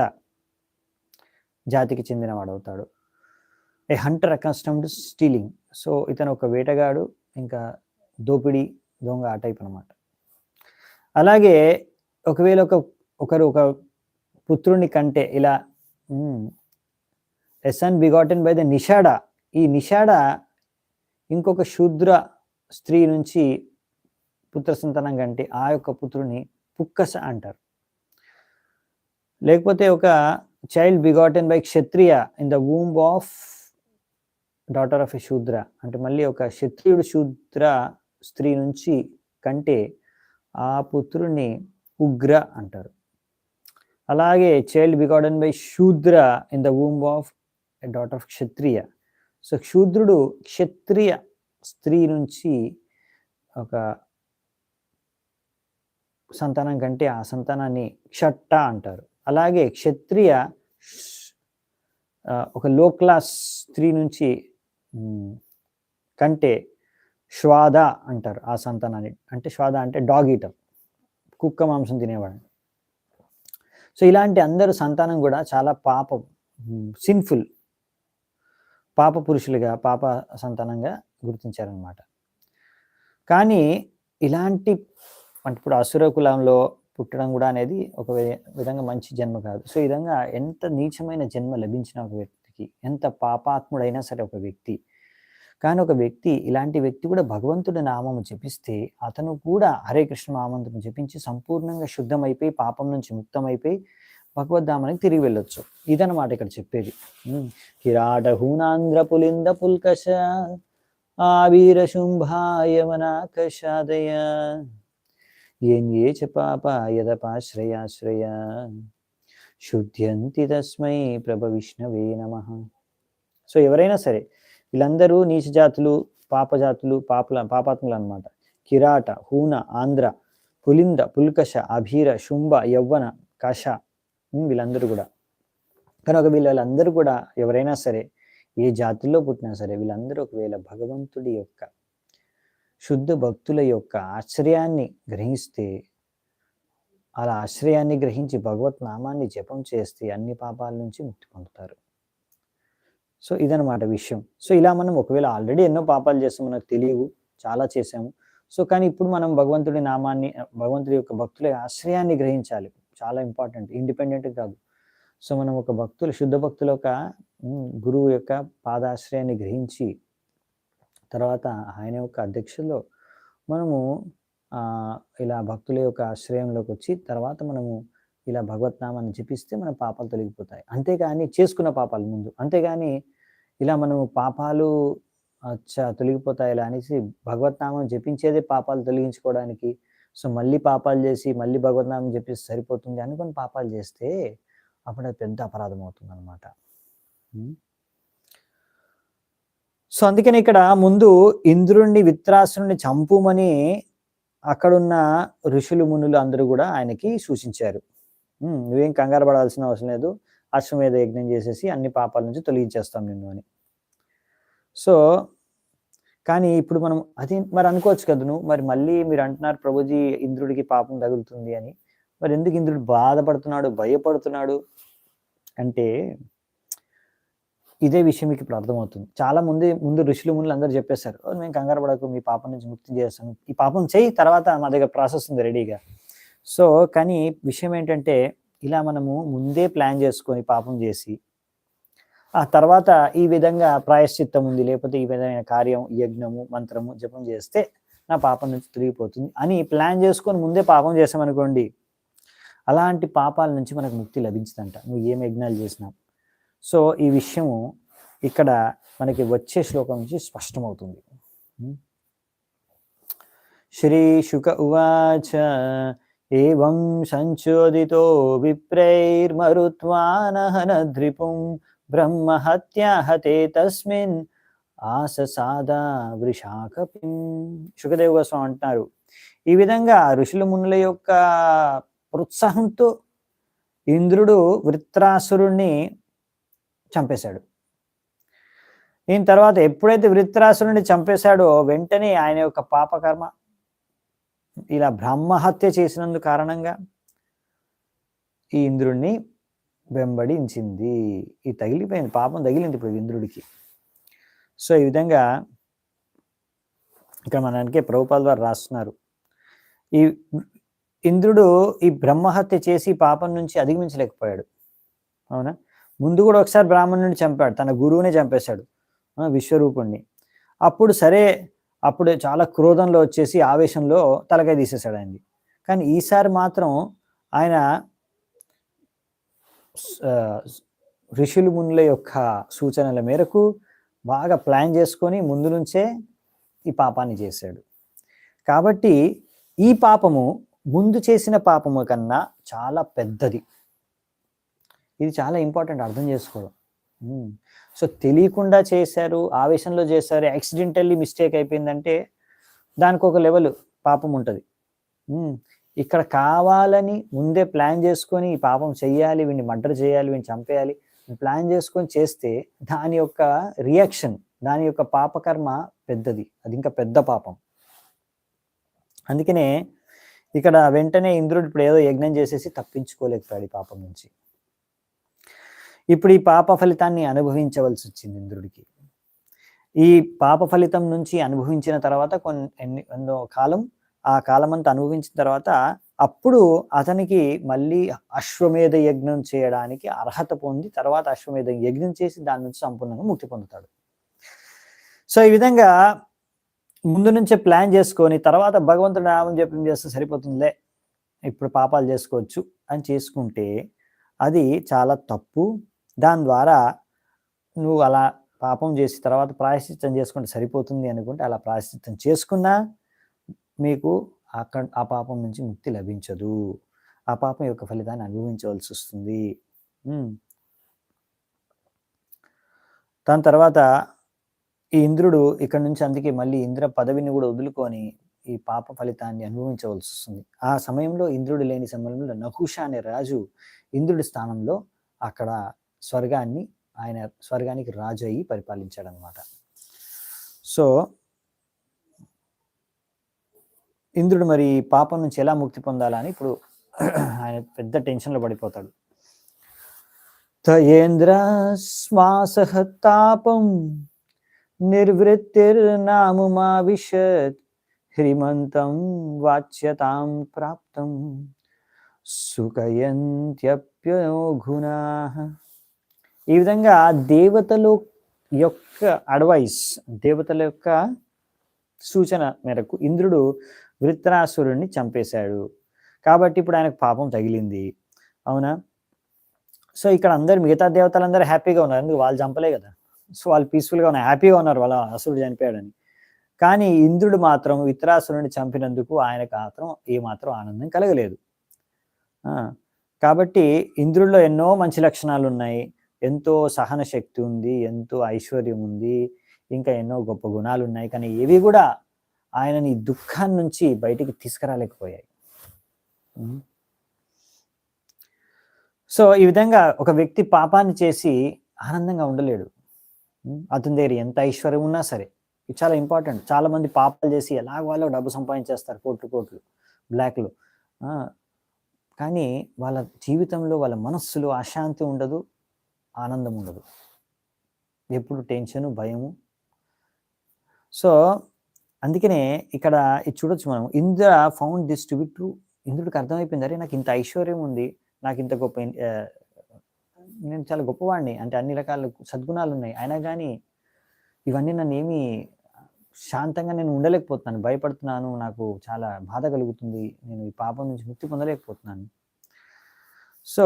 జాతికి చెందినవాడు అవుతాడు. ఏ హంటర్ అకస్టమ్డ్ స్టీలింగ్. సో ఇతను ఒక వేటగాడు, ఇంకా దోపిడీ దొంగ ఆ టైప్ అనమాట. అలాగే ఒకవేళ ఒకరు ఒక పుత్రుని కంటే ఇలా ఎ sun begotten by the Nishada, ఈ నిషాడ ఇంకొక శూద్ర స్త్రీ నుంచి పుత్ర సంతానం కంటే ఆ యొక్క పుత్రుని పుక్కస అంటారు. లేకపోతే ఒక child begotten by Kshatriya in the womb of daughter of a శూద్ర, అంటే మళ్ళీ ఒక క్షత్రియుడు శూద్ర స్త్రీ నుంచి కంటే ఆ పుత్రుని ఉగ్ర అంటారు. అలాగే child begotten by Shudra in the womb of a daughter of Kshatriya. So శూద్రుడు క్షత్రియ స్త్రీ నుంచి ఒక సంతానం కంటే ఆ సంతానాన్ని క్షట్ట అంటారు. అలాగే క్షత్రియ ఒక లో క్లాస్ స్త్రీ నుంచి కంటే శ్వాద అంటారు ఆ సంతానాన్ని. అంటే శ్వాద అంటే డాగ్ ఈటర్, కుక్క మాంసం తినేవాడు. సో ఇలాంటి అందరూ సంతానం కూడా చాలా సిన్ఫుల్, పాప పురుషులుగా, పాప సంతానంగా గుర్తించారనమాట. కానీ ఇలాంటి ఇప్పుడు అసుర కులంలో పుట్టడం కూడా అనేది ఒక విధంగా మంచి జన్మ కాదు. సో ఈ విధంగా ఎంత నీచమైన జన్మ లభించిన ఒక వ్యక్తికి, ఎంత పాపాత్ముడైనా సరే ఒక వ్యక్తి, కానీ ఒక వ్యక్తి, ఇలాంటి వ్యక్తి కూడా భగవంతుడి నామము జపిస్తే అతను కూడా హరే కృష్ణ నామం జపించి సంపూర్ణంగా శుద్ధమైపోయి పాపం నుంచి ముక్తమైపోయి భగవద్ధామానికి తిరిగి వెళ్ళొచ్చు. ఇదన్నమాట ఇక్కడ చెప్పేది. కిరాట హూనాంధ్ర పులింద పుల్కష ఆవీర శుంభాయమనాకషాదయ ఏ చ పాప యదపాశ్రయాశ్రయ శుద్ధ్యంతి తస్మై ప్రభ విష్ణవే నమః. సో ఎవరైనా సరే వీళ్ళందరూ నీచ జాతులు, పాపజాతులు, పాపాత్ములు అనమాట. కిరాట, హూన, ఆంధ్ర, పులింద, పుల్కష, అభీర, శుంభ, యవ్వన, కష, వీళ్ళందరూ కూడా. కనుక వీళ్ళందరూ కూడా ఎవరైనా సరే ఏ జాతుల్లో పుట్టినా సరే వీళ్ళందరూ ఒకవేళ భగవంతుడి యొక్క శుద్ధ భక్తుల యొక్క ఆశ్రయాన్ని గ్రహిస్తే, అలా ఆశ్రయాన్ని గ్రహించి భగవత్ నామాన్ని జపం చేస్తే అన్ని పాపాల నుంచి ముక్తి పొందుతారు. సో ఇదనమాట విషయం. సో ఇలా మనం ఒకవేళ ఆల్రెడీ ఎన్నో పాపాలు చేస్తాం, మనకు తెలియవు, చాలా చేసాము. సో కానీ ఇప్పుడు మనం భగవంతుడి నామాన్ని, భగవంతుడి యొక్క భక్తుల ఆశ్రయాన్ని గ్రహించాలి. చాలా ఇంపార్టెంట్, ఇండిపెండెంట్ కాదు. సో మనం ఒక శుద్ధ భక్తుల యొక్క గురువు యొక్క పాదాశ్రయాన్ని గ్రహించి తర్వాత ఆయన యొక్క అధ్యక్షతలో మనము ఇలా భక్తుల యొక్క ఆశ్రయంలోకి వచ్చి తర్వాత మనము ఇలా భగవత్నామాన్ని జపిస్తే మన పాపాలు తొలగిపోతాయి. అంతేగాని చేసుకున్న పాపాలు ముందు, అంతేగాని ఇలా మనము పాపాలు అచ్చా! తొలగిపోతాయిలే అనేసి భగవద్నామం జపించేదే పాపాలు తొలగించుకోవడానికి. సో, మళ్ళీ పాపాలు జేసి, మళ్ళీ భగవద్నామం జపిస్తే సరిపోతుంది అనుకోని పాపాలు జేస్తే, అప్పుడది పెద్ద అపరాధం అవుతుందనమాట. హ్మ్. సో, అందుకని ఇక్కడ ముందు ఇంద్రుడిని, విత్రాసురుడిని చంపుమని అక్కడున్న ఋషులు, మునులు అందరూ గూడా ఆయనకి సూచించారు. నువ్వేం కంగారు పడాల్సిన అవసరం లేదు. అశ్వమేధ యజ్ఞం జేసేసి అన్ని పాపాల నుంచి తొలగించేస్తాం నిన్ను అని. సో, కానీ ఇప్పుడు మనం అది మరి అనుకోవచ్చు కదా! నువ్వు మరి మళ్ళీ మీరంటున్నారు ప్రభుజీ ఇంద్రుడికి పాపం తగులుతుంది అని. మరెందుకు ఇంద్రుడు బాధపడుతున్నాడు, భయపడుతున్నాడు అంటే, ఇదే విషయం మీకిప్పుడు అర్థమవుతుంది. చాలా ముందు ఋషులు, మునులు అందరూ జెప్పేసారు. "ఓహ్! నువ్వేం కంగారు పడకు. మీ పాపం నుంచి ముక్తి చేస్తాను. ఈ పాపం చెయ్యి తర్వాత మా దగ్గర ప్రాసెస్ ఉంది రెడీగా." సో, కానీ విషయం ఏంటంటే, ఇలా మనము ముందే ప్లాన్ జేసుకొని పాపం జేసి, ఆ తర్వాత ఈ విధంగా ప్రాయశ్చిత్తం ఉంది. లేకపోతే ఈ విధమైన కార్యం, యజ్ఞము, మంత్రము, జపం జేస్తే నా పాపం నుంచి తొలగిపోతుంది అని ప్లాన్ జేసుకొని ముందే పాపం చేశామనుకోండి, అలాంటి పాపాల నుంచి మనకు ముక్తి లభించదంట. నువ్వు ఏం యజ్ఞాలు జేసినా. సో, ఈ విషయము ఇక్కడ మనకి వచ్చే శ్లోకం నుంచి స్పష్టమవుతుంది. శ్రీ శుక ఉవాచ ఏవం సంచోదితో విప్రైర్మరుత్వానహనద్రిపుం బ్రహ్మహత్యాహతే తస్మిన్ ఆససాద వృషాకపిం. శుకదేవ గోస్వామి అంటున్నారు, ఈ విధంగా ఋషుల మునుల యొక్క ప్రోత్సాహంతో ఇంద్రుడు వృత్రాసురుణ్ణి చంపేశాడు. దీని తర్వాత ఎప్పుడైతే వృత్రాసురుణ్ణి చంపేశాడో వెంటనే ఆయన యొక్క పాపకర్మ ఇలా బ్రహ్మహత్య చేసినందు కారణంగా ఈ ఇంద్రుణ్ణి వెంబడించింది. ఈ తగిలిపోయింది, పాపం తగిలింది ఇప్పుడు ఇంద్రుడికి. సో, ఈ విధంగా ఇక్కడ మనకి ప్రభుపాదుల వారు రాస్తున్నారు, ఈ ఇంద్రుడు ఈ బ్రహ్మహత్య చేసి పాపం నుంచి అధిగమించలేకపోయాడు. అవునా? ముందు కూడా ఒకసారి బ్రాహ్మణుడిని చంపాడు, తన గురువునే చంపేశాడు, విశ్వరూపుణ్ణి. అప్పుడు సరే, అప్పుడు చాలా క్రోధంలో వచ్చేసి ఆవేశంలో తలకాయ తీసేశాడు ఆయనది. కానీ ఈసారి మాత్రం ఆయన ఋషులు మునుల యొక్క సూచనల మేరకు బాగా ప్లాన్ చేసుకొని ముందు నుంచే ఈ పాపాన్ని చేశాడు. కాబట్టి ఈ పాపము ముందు చేసిన పాపము కన్నా చాలా పెద్దది. ఇది చాలా ఇంపార్టెంట్ అర్థం చేసుకోవడం. సో, తెలియకుండా చేశారు, ఆవేశంలో చేశారు, యాక్సిడెంటల్లీ మిస్టేక్ అయిపోయిందంటే దానికి ఒక లెవెల్ పాపం ఉంటుంది. ఇక్కడ కావాలని ముందే ప్లాన్ చేసుకొని ఈ పాపం చెయ్యాలి, వీడిని మర్డర్ చేయాలి, వీడిని చంపేయాలి ప్లాన్ చేసుకొని చేస్తే దాని యొక్క రియాక్షన్, దాని యొక్క పాపకర్మ పెద్దది. అది ఇంకా పెద్ద పాపం. అందుకనే ఇక్కడ వెంటనే ఇంద్రుడు ఇప్పుడు ఏదో యజ్ఞం చేసేసి తప్పించుకోలేకపోయాడు ఈ పాపం నుంచి. ఇప్పుడు ఈ పాప ఫలితాన్ని అనుభవించవలసి వచ్చింది ఇంద్రుడికి. ఈ పాప ఫలితం నుంచి అనుభవించిన తర్వాత ఎన్నో కాలం, ఆ కాలమంతా అనుభవించిన తర్వాత అప్పుడు అతనికి మళ్ళీ అశ్వమేధ యజ్ఞం చేయడానికి అర్హత పొంది తర్వాత అశ్వమేధ యజ్ఞం చేసి దాని నుంచి సంపూర్ణంగా ముక్తి పొందుతాడు. సో, ఈ విధంగా ముందు నుంచే ప్లాన్ చేసుకొని తర్వాత భగవంతుడి నామం జపం చేస్తే సరిపోతుందిలే, ఇప్పుడు పాపాలు చేసుకోవచ్చు అని చేసుకుంటే అది చాలా తప్పు. దాని ద్వారా నువ్వు అలా పాపం చేసి తర్వాత ప్రాయశ్చిత్తం చేసుకుంటే సరిపోతుంది అనుకుంటే అలా ప్రాయశ్చిత్తం చేసుకున్నా మీకు ఆ పాపం నుంచి ముక్తి లభించదు. ఆ పాపం యొక్క ఫలితాన్ని అనుభవించవలసి వస్తుంది. దాని తర్వాత ఈ ఇంద్రుడు ఇక్కడ నుంచి అందుకే మళ్ళీ ఇంద్ర పదవిని కూడా వదులుకొని ఈ పాప ఫలితాన్ని అనుభవించవలసి వస్తుంది. ఆ సమయంలో ఇంద్రుడు లేని సమయంలో నహుష అనే రాజు ఇంద్రుడి స్థానంలో అక్కడ ఆయన స్వర్గానికి రాజు అయ్యి పరిపాలించాడు అనమాట. సో, ఇంద్రుడు మరి పాపం నుంచి ఎలా ముక్తి పొందాలని ఇప్పుడు ఆయన పెద్ద టెన్షన్లో పడిపోతాడు. తయేంద్ర శ్వాసహతాపం నిర్వృత్తిర్నాముమావిశత్ హ్రీమంతం వాచ్యతాం ప్రాప్తం సుఖయంత్యప్యగుణాః. ఈ విధంగా దేవతల యొక్క అడ్వైస్, దేవతల యొక్క సూచన మేరకు ఇంద్రుడు వృత్రాసురుణ్ణి చంపేశాడు. కాబట్టి ఇప్పుడు ఆయనకు పాపం తగిలింది. అవునా? సో, ఇక్కడ మిగతా దేవతలందరూ హ్యాపీగా ఉన్నారు, ఎందుకు వాళ్ళు చంపలే కదా. సో వాళ్ళు పీస్ఫుల్గా ఉన్నారు, హ్యాపీగా ఉన్నారు వాళ్ళ అసురుడు చనిపోయాడని. కానీ ఇంద్రుడు మాత్రం విత్రాసురుడిని చంపినందుకు ఆయనకు మాత్రం ఏమాత్రం ఆనందం కలగలేదు. కాబట్టి ఇంద్రుడిలో ఎన్నో మంచి లక్షణాలు ఉన్నాయి, ఎంతో సహన శక్తి ఉంది, ఎంతో ఐశ్వర్యం ఉంది, ఇంకా ఎన్నో గొప్ప గుణాలు ఉన్నాయి. కానీ ఏవి కూడా ఆయనని దుఃఖాన్ని నుంచి బయటికి తీసుకురాలేకపోయాయి. సో ఈ విధంగా ఒక వ్యక్తి పాపాన్ని చేసి ఆనందంగా ఉండలేడు. అతని దగ్గర ఎంత ఐశ్వర్యం ఉన్నా సరే. ఇది చాలా ఇంపార్టెంట్. చాలా మంది పాపాలు చేసి ఎలాగో వాళ్ళు డబ్బు సంపాదించేస్తారు, కోట్లు బ్లాక్లో. కానీ వాళ్ళ జీవితంలో వాళ్ళ మనస్సులో అశాంతి ఉండదు, ఆనందం ఉండదు, ఎప్పుడు టెన్షను, భయము. సో అందుకనే ఇక్కడ ఇది చూడొచ్చు మనం. Indra found this to be true. ఇంద్రుడికి అర్థమైపోయింది, అరే నాకు ఇంత ఐశ్వర్యం ఉంది, నాకు ఇంత గొప్ప, నేను చాలా గొప్పవాడిని, అంటే అన్ని రకాల సద్గుణాలు ఉన్నాయి, అయినా కానీ ఇవన్నీ నన్ను ఏమీ శాంతంగా నేను ఉండలేకపోతున్నాను, భయపడుతున్నాను, నాకు చాలా బాధ కలుగుతుంది, నేను ఈ పాపం నుంచి ముక్తి పొందలేకపోతున్నాను. సో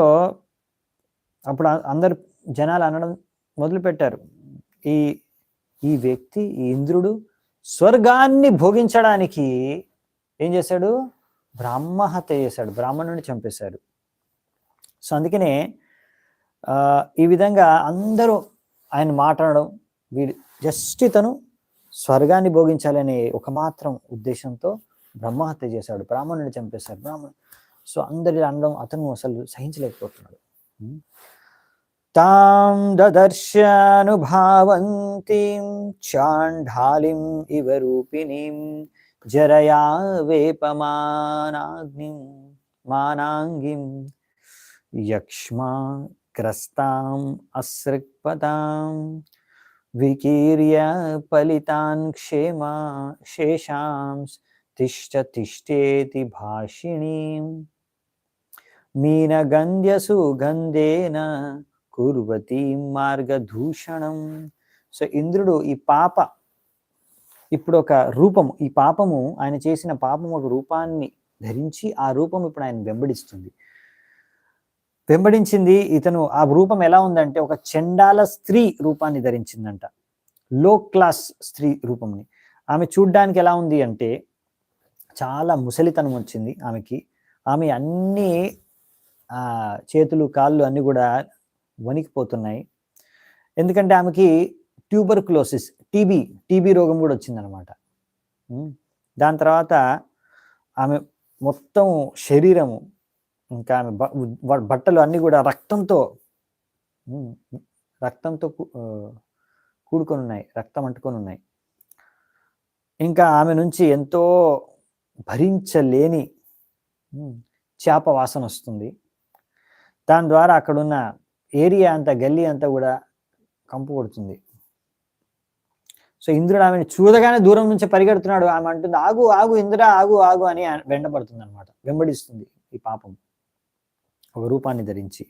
అప్పుడు అందరు జనాలు అనడం మొదలుపెట్టారు, ఈ ఈ వ్యక్తి, ఈ ఇంద్రుడు స్వర్గాన్ని భోగించడానికి ఏం చేశాడు? బ్రహ్మహత్య చేశాడు, బ్రాహ్మణుడిని చంపేశాడు. సో అందుకనే ఈ విధంగా అందరూ ఆయన మాట్లాడడం, వీడు జస్ట్ ఇతను స్వర్గాన్ని భోగించాలనే ఒక మాత్రం ఉద్దేశంతో బ్రహ్మహత్య చేశాడు, బ్రాహ్మణుడిని చంపేశాడు, బ్రాహ్మణుడు. సో అందరి అనడం అతను అసలు సహించలేకపోతున్నాడు. తాం దదర్శనుభావంతిం చాండాలిం ఇవ రూపిణీం జరయా వేపమానాగ్నిం మానాంగిం యక్ష్మా గ్రస్తాం అసృక్పతాం వికీర్య ఫలితాన్ క్షేమా శేషాంస్ తిష్ట తిష్టేతి భాషిణీం మీనగంధ్యసు గంధేన కుర్వతి మార్గదూషణం. సో ఇంద్రుడు ఈ పాప ఇప్పుడు ఒక రూపము, ఈ పాపము ఆయన చేసిన పాపం ఒక రూపాన్ని ధరించి ఆ రూపం ఇప్పుడు ఆయన వెంబడించింది. ఇతను ఆ రూపం ఎలా ఉందంటే ఒక చండాల స్త్రీ రూపాన్ని ధరించిందంట, లో క్లాస్ స్త్రీ రూపంని. ఆమె చూడ్డానికి ఎలా ఉంది అంటే చాలా ముసలితనం వచ్చింది ఆమెకి. ఆమె అన్ని చేతులు కాళ్ళు అన్నీ కూడా వణికిపోతున్నాయి, ఎందుకంటే ఆమెకి ట్యూబర్కులోసిస్, టీబీ రోగం కూడా వచ్చిందనమాట. దాని తర్వాత ఆమె మొత్తం శరీరము, ఇంకా ఆమె బట్టలు అన్నీ కూడా రక్తంతో కూడుకొని ఉన్నాయి, రక్తం అంటుకొని ఉన్నాయి. ఇంకా ఆమె నుంచి ఎంతో భరించలేని చేప వాసన వస్తుంది. దాని ద్వారా అక్కడున్న ఏరియా అంతా, గల్లీ అంతా కూడా కంపు కొడుతుంది. సో ఇంద్రుడు ఆమెను చూడగానే దూరం నుంచి పరిగెడుతున్నాడు. ఆమె అంటుంది, ఆగు ఆగు ఇంద్ర, ఆగు ఆగు అని వెంటబడుతుంది అనమాట, వెంబడిస్తుంది ఈ పాపం ఒక రూపాన్ని ధరించి.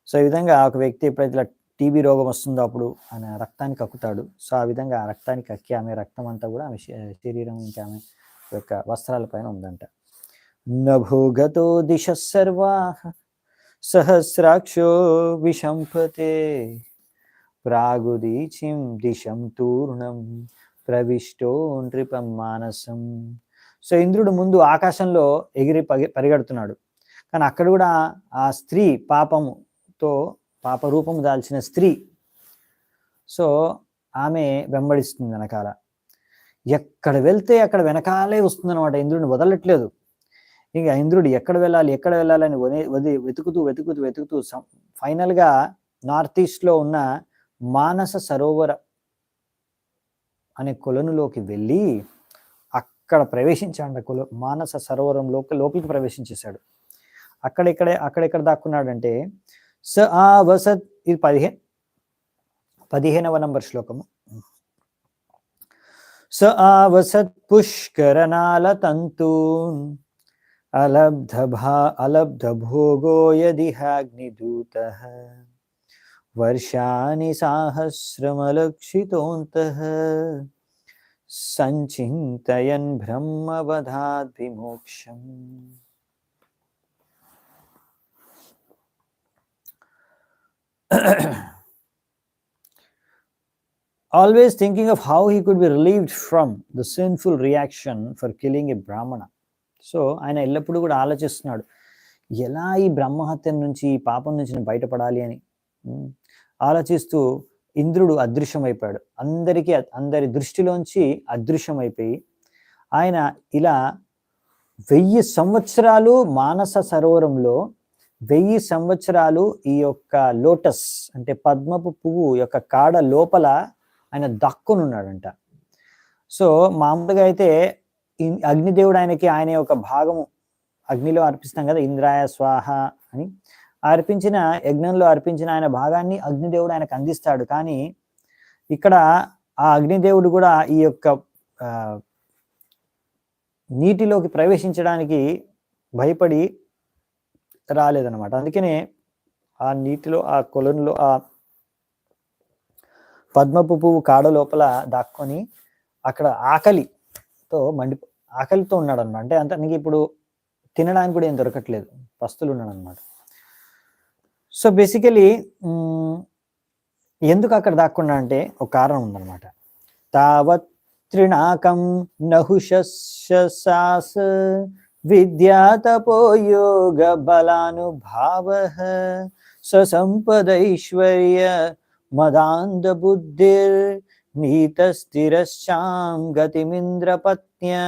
సో ఈ విధంగా ఒక వ్యక్తి ఎప్పుడైతే టీబీ రోగం వస్తుందో అప్పుడు ఆయన రక్తాన్ని కక్కుతాడు. సో ఆ విధంగా ఆ రక్తాన్ని కక్కి ఆమె రక్తం అంతా కూడా ఆమె శరీరం, ఇంకా ఆమె యొక్క వస్త్రాల పైన ఉందంట. నభోగతో దిశ సర్వా సహస్రాక్షో విశంపతే ప్రాగుదీచిం దిశం తూర్ణం ప్రవిష్టో నృపం మానసం. సో ఇంద్రుడు ముందు ఆకాశంలో ఎగిరి పరిగెడుతున్నాడు, కానీ అక్కడ కూడా ఆ స్త్రీ, పాపముతో పాప రూపం దాల్చిన స్త్రీ, సో ఆమె వెంబడిస్తుంది వెనకాల. ఎక్కడ వెళ్తే అక్కడ వెనకాలే వస్తుందన్నమాట, ఇంద్రుడిని వదలట్లేదు. ఇంకా ఇంద్రుడు ఎక్కడ వెళ్ళాలని వెతుకుతూ ఫైనల్గా నార్త్ ఈస్ట్లో ఉన్న మానస సరోవర అనే కొలనులోకి వెళ్ళి అక్కడ ప్రవేశించాడు. మానస సరోవరం లోపలికి ప్రవేశించేశాడు. అక్కడెక్కడ దాక్కున్నాడంటే స ఆవసత్, ఇది 15వ నంబర్ శ్లోకము. స ఆవసత్ పుష్కరనాల తంతూన్ అలబ్ధ భోగో యదిహాగ్నిదూతః వర్షాని సాహస్రమలక్షితోంతః సంచింతయన్ బ్రహ్మవధాద్ విమోక్షం. always thinking of how he could be relieved from the sinful reaction for killing a brahmana. So ఆయన ఎల్లప్పుడూ కూడా ఆలోచిస్తున్నాడు, ఎలా ఈ బ్రహ్మహత్య నుంచి, ఈ పాపం నుంచి నేను బయటపడాలి అని. ఆలోచిస్తూ ఇంద్రుడు అదృశ్యమైపోయాడు, అందరి దృష్టిలోంచి అదృశ్యమైపోయి ఆయన ఇలా 1000 సంవత్సరాలు మానస సరోవరంలో 1000 సంవత్సరాలు ఈ యొక్క లోటస్ అంటే పద్మపు పువ్వు యొక్క కాడ లోపల ఆయన దక్కుని ఉన్నాడంట. సో మామూలుగా అయితే అగ్నిదేవుడు ఆయన యొక్క భాగము అగ్నిలో అర్పిస్తాం కదా, ఇంద్రాయ స్వాహ అని అర్పించిన యజ్ఞంలో అర్పించిన ఆయన భాగాన్ని అగ్నిదేవుడు ఆయనకు అందిస్తాడు. కానీ ఇక్కడ ఆ అగ్నిదేవుడు కూడా ఈ యొక్క నీటిలోకి ప్రవేశించడానికి భయపడి రాలేదన్నమాట. అందుకనే ఆ నీటిలో, ఆ కొలనులో, ఆ పద్మపు పువ్వు కాడ లోపల దాక్కొని అక్కడ ఆకలితో ఉన్నాడు అనమాట. అంటే అంతనికి ఇప్పుడు తినడానికి కూడా ఏం దొరకట్లేదు, పస్తులు ఉన్నాడు అనమాట. సో బేసికలీ ఎందుకు అక్కడ దాక్కున్నా అంటే ఒక కారణం ఉందన్నమాట. తావత్ త్రినాకం నహుషాస్ విద్యా తపోయోగ బలానుభావః ససంపదైశ్వర్య మదాంధ బుద్ధిర్ నీతస్థిరశ్చాం గతిమింద్రపత్న్యా.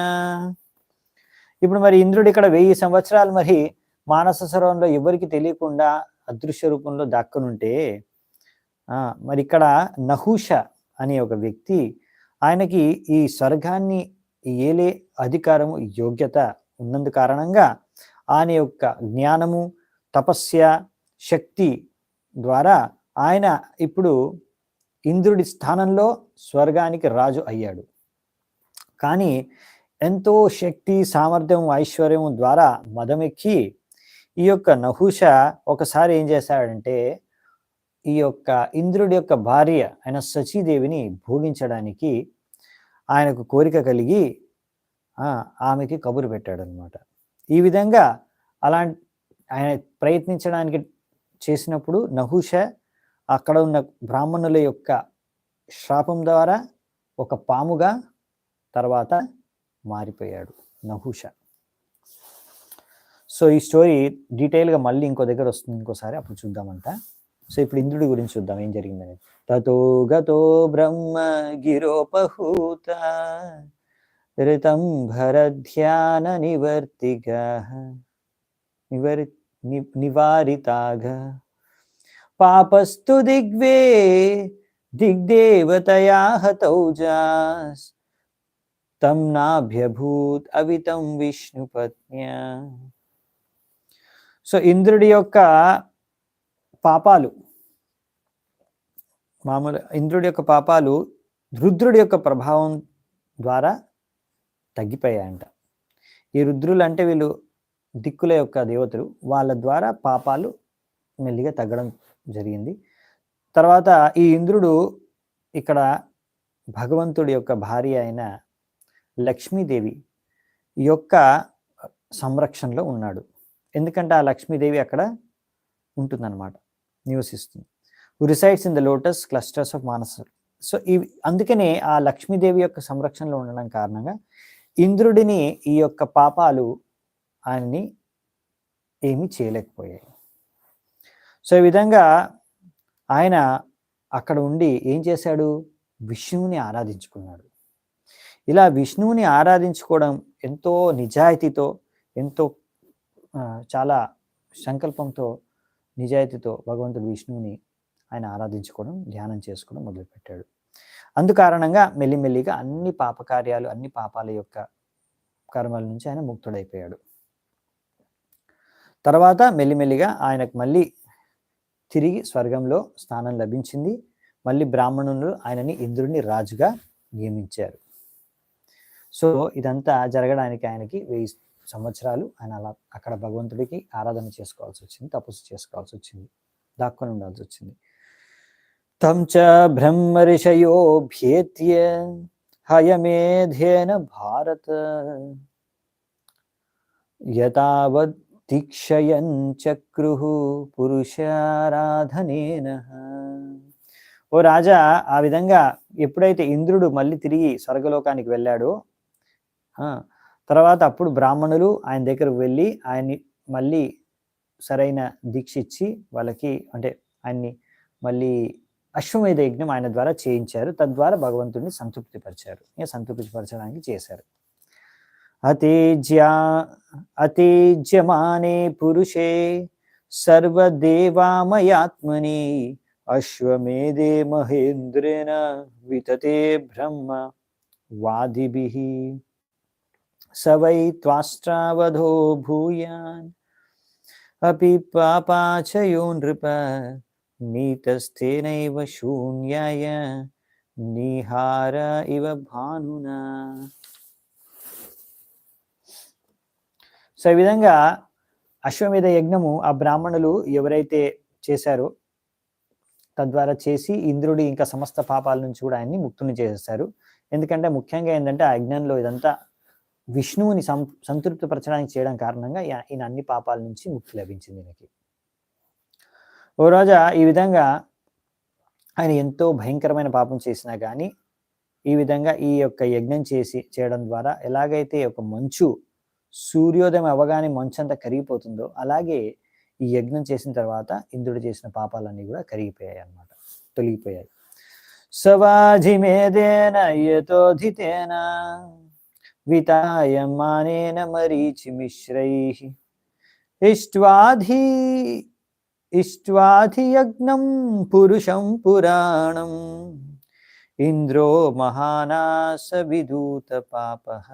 ఇప్పుడు మరి ఇంద్రుడు ఇక్కడ 1000 సంవత్సరాలు మరి మానస సరోవరంలో ఎవరికి తెలియకుండా అదృశ్య రూపంలో దాక్కునుంటే, మరి ఇక్కడ నహుష అనే ఒక వ్యక్తి, ఆయనకి ఈ స్వర్గాన్ని ఏలే అధికారము, యోగ్యత ఉన్నందు కారణంగా ఆయన యొక్క జ్ఞానము, తపస్య, శక్తి ద్వారా ఆయన ఇప్పుడు ఇంద్రుడి స్థానంలో స్వర్గానికి రాజు అయ్యాడు. కానీ ఎంతో శక్తి, సామర్థ్యం, ఐశ్వర్యం ద్వారా మదమెక్కి ఈ యొక్క నహుష ఒకసారి ఏం చేశాడంటే, ఈ యొక్క ఇంద్రుడి యొక్క భార్య అయిన సచీదేవిని భోగించడానికి ఆయనకు కోరిక కలిగి ఆమెకి కబురు పెట్టాడు అనమాట. ఈ విధంగా ఆయన ప్రయత్నించడానికి చేసినప్పుడు నహుష అక్కడ ఉన్న బ్రాహ్మణుల యొక్క శాపం ద్వారా ఒక పాముగా తర్వాత మారిపోయాడు నహుష. సో ఈ స్టోరీ డీటెయిల్గా మళ్ళీ ఇంకో దగ్గర వస్తుంది, ఇంకోసారి అప్పుడు చూద్దామంట. సో ఇప్పుడు ఇంద్రుడి గురించి చూద్దాం ఏం జరిగిందని. తతో గతో బ్రహ్మ గిరోపహూత రితం భరధ్యాన నివారితాగ పాపస్తు దిగ్దేవతయా హతౌజాస్ తం నాభ్యభూత్ అవితం విష్ణుపత్న్యా. సో ఇంద్రుడి యొక్క పాపాలు, ఇంద్రుడి యొక్క పాపాలు రుద్రుడి యొక్క ప్రభావం ద్వారా తగ్గిపోయాయంట. ఈ రుద్రులు అంటే వీళ్ళు దిక్కుల యొక్క దేవతలు, వాళ్ళ ద్వారా పాపాలు మెల్లిగా తగ్గడం జరిగింది. తర్వాత ఈ ఇంద్రుడు ఇక్కడ భగవంతుడి యొక్క భార్య అయిన లక్ష్మీదేవి యొక్క సంరక్షణలో ఉన్నాడు. ఎందుకంటే ఆ లక్ష్మీదేవి అక్కడ ఉంటుందన్నమాట, నివసిస్తుంది. Resides in the lotus clusters of Manasa. So అందుకనే ఆ లక్ష్మీదేవి యొక్క సంరక్షణలో ఉండడం కారణంగా ఇంద్రుడిని ఈ యొక్క పాపాలు ఆయన్ని ఏమీ చేయలేకపోయాయి. సో ఈ విధంగా ఆయన అక్కడ ఉండి ఏం చేశాడు, విష్ణువుని ఆరాధించుకున్నాడు. ఇలా విష్ణువుని ఆరాధించుకోవడం ఎంతో నిజాయితీతో, ఎంతో చాలా సంకల్పంతో, నిజాయితీతో భగవంతుడు విష్ణువుని ఆయన ఆరాధించుకోవడం, ధ్యానం చేసుకోవడం మొదలుపెట్టాడు. అందుకారణంగా మెల్లిమెల్లిగా అన్ని పాపకార్యాలు, అన్ని పాపాల యొక్క కర్మల నుంచి ఆయన ముక్తుడైపోయాడు. తర్వాత మెల్లిమెల్లిగా ఆయనకు మళ్ళీ తిరిగి స్వర్గంలో స్థానం లభించింది. మళ్ళీ బ్రాహ్మణులు ఆయనని ఇంద్రుడిని రాజుగా నియమించారు. సో ఇదంతా జరగడానికి ఆయనకి 1000 సంవత్సరాలు ఆయన అలా అక్కడ భగవంతుడికి ఆరాధన చేసుకోవాల్సి వచ్చింది, తపస్సు చేసుకోవాల్సి వచ్చింది, దాక్కొని ఉండాల్సి వచ్చింది. తం చ బ్రహ్మ ఋషయోభ్యేత్య హయమేధేన భారత యతావద్ దీక్షయన్ చక్రుః పురుషారాధనేన ఓ రాజా, ఆ విధంగా ఎప్పుడైతే ఇంద్రుడు మళ్ళీ తిరిగి స్వర్గలోకానికి వెళ్ళాడో తర్వాత అప్పుడు బ్రాహ్మణులు ఆయన దగ్గరకు వెళ్ళి ఆయన్ని మళ్ళీ సరైన దీక్ష ఇచ్చి వాళ్ళకి అంటే ఆయన్ని మళ్ళీ అశ్వమేధ యజ్ఞం ఆయన ద్వారా చేయించారు. తద్వారా భగవంతుడిని సంతృప్తిపరిచారు. సంతృప్తిపరచడానికి చేశారు. అతేజ్యమానే పురుషే సర్వదేవామయాత్మని అశ్వమేధే మహేంద్రేణ వితతే బ్రహ్మ వాదిభిః స వై త్వాష్ట్రావధో భూయాన్ అపి పాపాచయో నృప నీతస్థేనైవ శూన్యాయ నిహార ఇవ భానునా. సో ఈ విధంగా అశ్వమేధ యజ్ఞము ఆ బ్రాహ్మణులు ఎవరైతే చేశారో తద్వారా చేసి ఇంద్రుడి ఇంకా సమస్త పాపాల నుంచి కూడా ఆయన్ని ముక్తుని చేసేశారు. ఎందుకంటే ముఖ్యంగా ఏంటంటే ఆ యజ్ఞంలో ఇదంతా విష్ణువుని సంతృప్తిపరచడానికి చేయడం కారణంగా ఈయన అన్ని పాపాల నుంచి ముక్తి లభించింది ఈయనకి. ఓ రోజా ఈ విధంగా ఆయన ఎంతో భయంకరమైన పాపం చేసినా కానీ ఈ విధంగా ఈ యొక్క యజ్ఞం చేయడం ద్వారా ఎలాగైతే ఒక మంచు సూర్యోదయం అవ్వగానే మంచు అంతా కరిగిపోతుందో అలాగే ఈ యజ్ఞం చేసిన తర్వాత ఇంద్రుడు చేసిన పాపాలన్నీ కూడా కరిగిపోయాయి అన్నమాట, తొలగిపోయాయి. సవాజిమేదేన యతోధితేన వితాయమానేన మరీచిమిశ్రైః ఇష్ట్వాధియజ్ఞం పురుషం పురాణం ఇంద్రో మహానాస విదూత పాపః.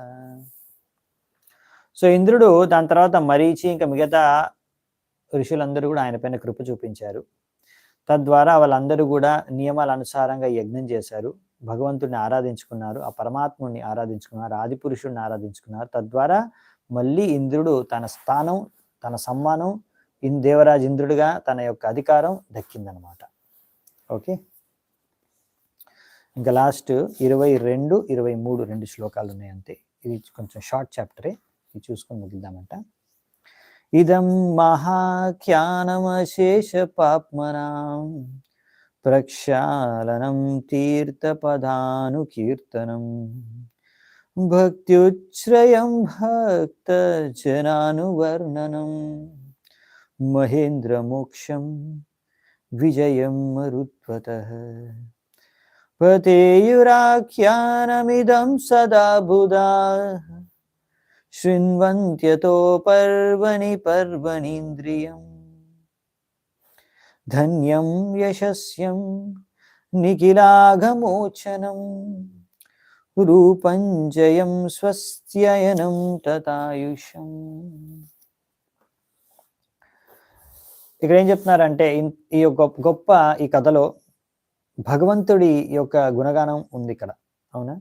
సో ఇంద్రుడు దాని తర్వాత మరీచి ఇంకా మిగతా ఋషులందరూ కూడా ఆయన పైన కృప చూపించారు. తద్వారా వాళ్ళందరూ కూడా నియమాల అనుసారంగా యజ్ఞం చేశారు, భగవంతుడిని ఆరాధించుకున్నారు, ఆ పరమాత్ముడిని ఆరాధించుకున్నారు, ఆది పురుషుడిని ఆరాధించుకున్నారు. తద్వారా మళ్ళీ ఇంద్రుడు తన స్థానం, తన సమ్మానం, దేవరాజు ఇంద్రుడిగా తన యొక్క అధికారం దక్కిందనమాట. ఓకే, ఇంకా లాస్ట్ 22, 23 2 శ్లోకాలు ఉన్నాయి అంతే. ఇది కొంచెం షార్ట్ చాప్టరే, ఇది చూసుకొని ముగిద్దామంట. ఇదం మహాఖ్యానమశేష పాప్మనాం ప్రక్షాళనం తీర్థపదానుకీర్తనం భక్త్యుచ్ఛ్రయం భక్త జనానువర్ణనం మహేంద్రమోక్షం విజయం మరుత్వతః పతేయురాఖ్యానమిదం సదా బుధా శృణ్వంత్యతో పర్వణీంద్రియం ధన్యం యశస్యం నిఖిలాఘమోచనం రూపం జయం స్వస్త్యయనం తతాయుషం. ఇక్కడ ఏం చెప్తున్నారంటే ఈ గొప్ప ఈ కథలో భగవంతుడి యొక్క గుణగానం ఉంది ఇక్కడ, అవునా?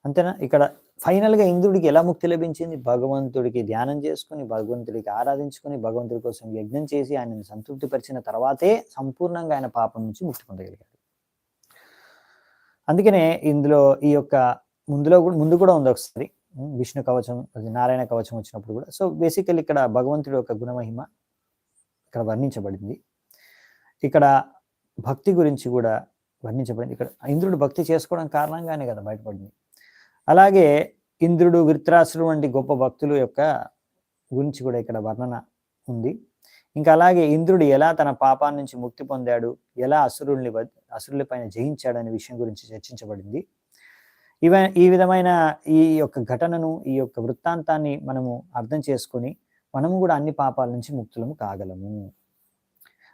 అంతేనా? ఇక్కడ ఫైనల్గా ఇంద్రుడికి ఎలా ముక్తి లభించింది? భగవంతుడికి ధ్యానం చేసుకుని, భగవంతుడికి ఆరాధించుకుని, భగవంతుడి కోసం యజ్ఞం చేసి ఆయనని సంతృప్తిపరిచిన తర్వాతే సంపూర్ణంగా ఆయన పాపం నుంచి ముక్తి పొందగలిగాడు. అందుకనే ఇందులో ఈ యొక్క ముందు కూడా ఉంది ఒకసారి విష్ణు కవచం, అది నారాయణ కవచం వచ్చినప్పుడు కూడా. సో బేసికల్లీ ఇక్కడ భగవంతుడి యొక్క గుణమహిమ ఇక్కడ వర్ణించబడింది. ఇక్కడ భక్తి గురించి కూడా వర్ణించబడింది. ఇక్కడ ఇంద్రుడు భక్తి చేసుకోవడం కారణంగానే కదా బయటపడింది. అలాగే ఇంద్రుడు, వృత్రాసుడు వంటి గొప్ప భక్తుల యొక్క గురించి కూడా ఇక్కడ వర్ణన ఉంది. ఇంకా అలాగే ఇంద్రుడు ఎలా తన పాపాన్ని నుంచి ముక్తి పొందాడు, ఎలా అసురుల పైన జయించాడు అనే విషయం గురించి చర్చించబడింది. ఈ విధమైన ఈ యొక్క ఘటనను, ఈ యొక్క వృత్తాంతాన్ని మనము అర్థం చేసుకొని మనము కూడా అన్ని పాపాల నుంచి ముక్తులము కాగలము.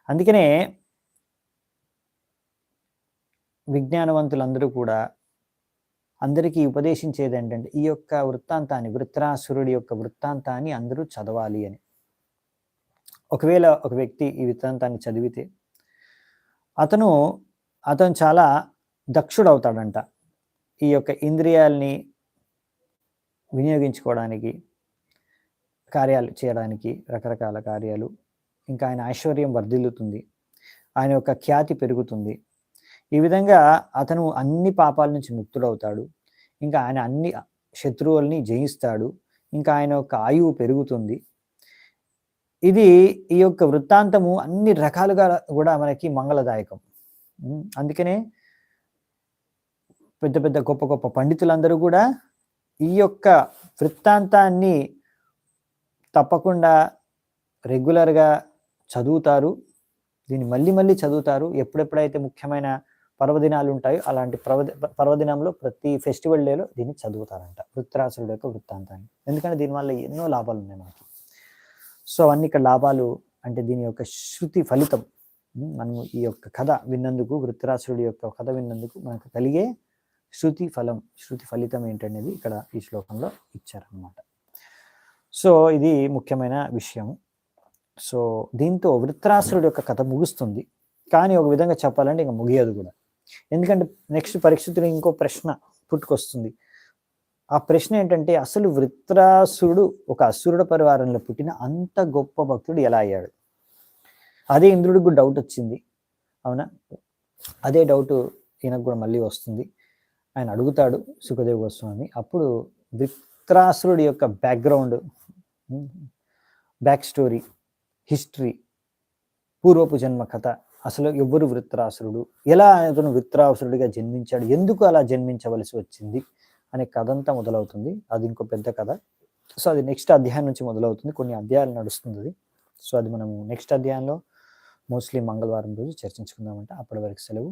అందుకనే విజ్ఞానవంతులందరూ కూడా అందరికీ ఉపదేశించేది ఏంటంటే ఈ యొక్క వృత్తాంతాన్ని, వృత్రాసురుడి యొక్క వృత్తాంతాన్ని అందరూ చదవాలి అని. ఒకవేళ ఒక వ్యక్తి ఈ వృత్తాంతాన్ని చదివితే అతను చాలా దక్షుడవుతాడంట. ఈ యొక్క ఇంద్రియాల్ని వినియోగించుకోవడానికి, కార్యాలు చేయడానికి, రకరకాల కార్యాలు. ఇంకా ఆయన ఐశ్వర్యం వర్ధిల్లుతుంది, ఆయన యొక్క ఖ్యాతి పెరుగుతుంది. ఈ విధంగా అతను అన్ని పాపాల నుంచి ముక్తుడవుతాడు. ఇంకా ఆయన అన్ని శత్రువుల్ని జయిస్తాడు. ఇంకా ఆయన యొక్క ఆయువు పెరుగుతుంది. ఈ యొక్క వృత్తాంతము అన్ని రకాలుగా కూడా మనకి మంగళదాయకం. అందుకనే పెద్ద పెద్ద గొప్ప గొప్ప పండితులందరూ కూడా ఈ యొక్క వృత్తాంతాన్ని తప్పకుండా రెగ్యులర్గా చదువుతారు. దీన్ని మళ్ళీ మళ్ళీ చదువుతారు. ఎప్పుడెప్పుడైతే ముఖ్యమైన పర్వదినాలు ఉంటాయో అలాంటి పర్వదినంలో ప్రతి ఫెస్టివల్ డేలో దీన్ని చదువుతారంట, వృత్రాసురుడు యొక్క వృత్తాంతాన్ని. ఎందుకంటే దీనివల్ల ఎన్నో లాభాలు ఉన్నాయి మనకి. సో అవన్నీ ఇక్కడ లాభాలు అంటే దీని యొక్క శృతి ఫలితం. మనము ఈ యొక్క కథ విన్నందుకు, వృత్రాసురుడి యొక్క కథ విన్నందుకు మనకు కలిగే శృతి ఫలితం ఏంటనేది ఇక్కడ ఈ శ్లోకంలో ఇచ్చారనమాట. సో ఇది ముఖ్యమైన విషయం. సో దీంతో వృత్రాసురుడి యొక్క కథ ముగుస్తుంది. కానీ ఒక విధంగా చెప్పాలంటే ఇంకా ముగియదు కూడా. ఎందుకంటే నెక్స్ట్ పరీక్షితులు ఇంకో ప్రశ్న పుట్టుకొస్తుంది. ఆ ప్రశ్న ఏంటంటే, అసలు వృత్రాసురుడు ఒక అసురుడ పరివారంలో పుట్టిన అంత గొప్ప భక్తుడు ఎలా అయ్యాడు? అదే ఇంద్రుడికి కూడా డౌట్ వచ్చింది, అవునా? అదే డౌట్ ఈయనకు కూడా మళ్ళీ వస్తుంది. ఆయన అడుగుతాడు సుఖదేవ గోస్వామి. అప్పుడు వృత్రాసురుడి యొక్క బ్యాక్గ్రౌండ్, బ్యాక్ స్టోరీ, హిస్టరీ, పూర్వపు జన్మ కథ, అసలు ఎవరు వృత్రాసురుడు, ఎలా అతను వృత్రాసురుడిగా జన్మించాడు, ఎందుకు అలా జన్మించవలసి వచ్చింది అనే కథ అంతా మొదలవుతుంది. అది ఇంకో పెద్ద కథ. సో అది నెక్స్ట్ అధ్యాయం నుంచి మొదలవుతుంది. కొన్ని అధ్యాయాలు నడుస్తుంది అది. సో అది మనము నెక్స్ట్ అధ్యాయంలో మోస్ట్లీ మంగళవారం రోజు చర్చించుకుందామంట. అప్పటి వరకు సెలవు.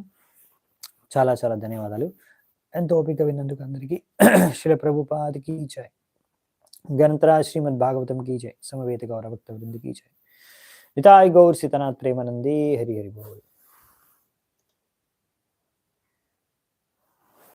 చాలా చాలా ధన్యవాదాలు. ఎంతో ఓపిక విన్నందుకు అందరికీ. శ్రీల ప్రభుపాదికి జై. గ్రంథరా శ్రీమద్ భాగవతం की जय. समवेत गौर भक्त वृंद की जय. निताय गौर सीतनाथ प्रेमानंदे. हरि हरि बोल.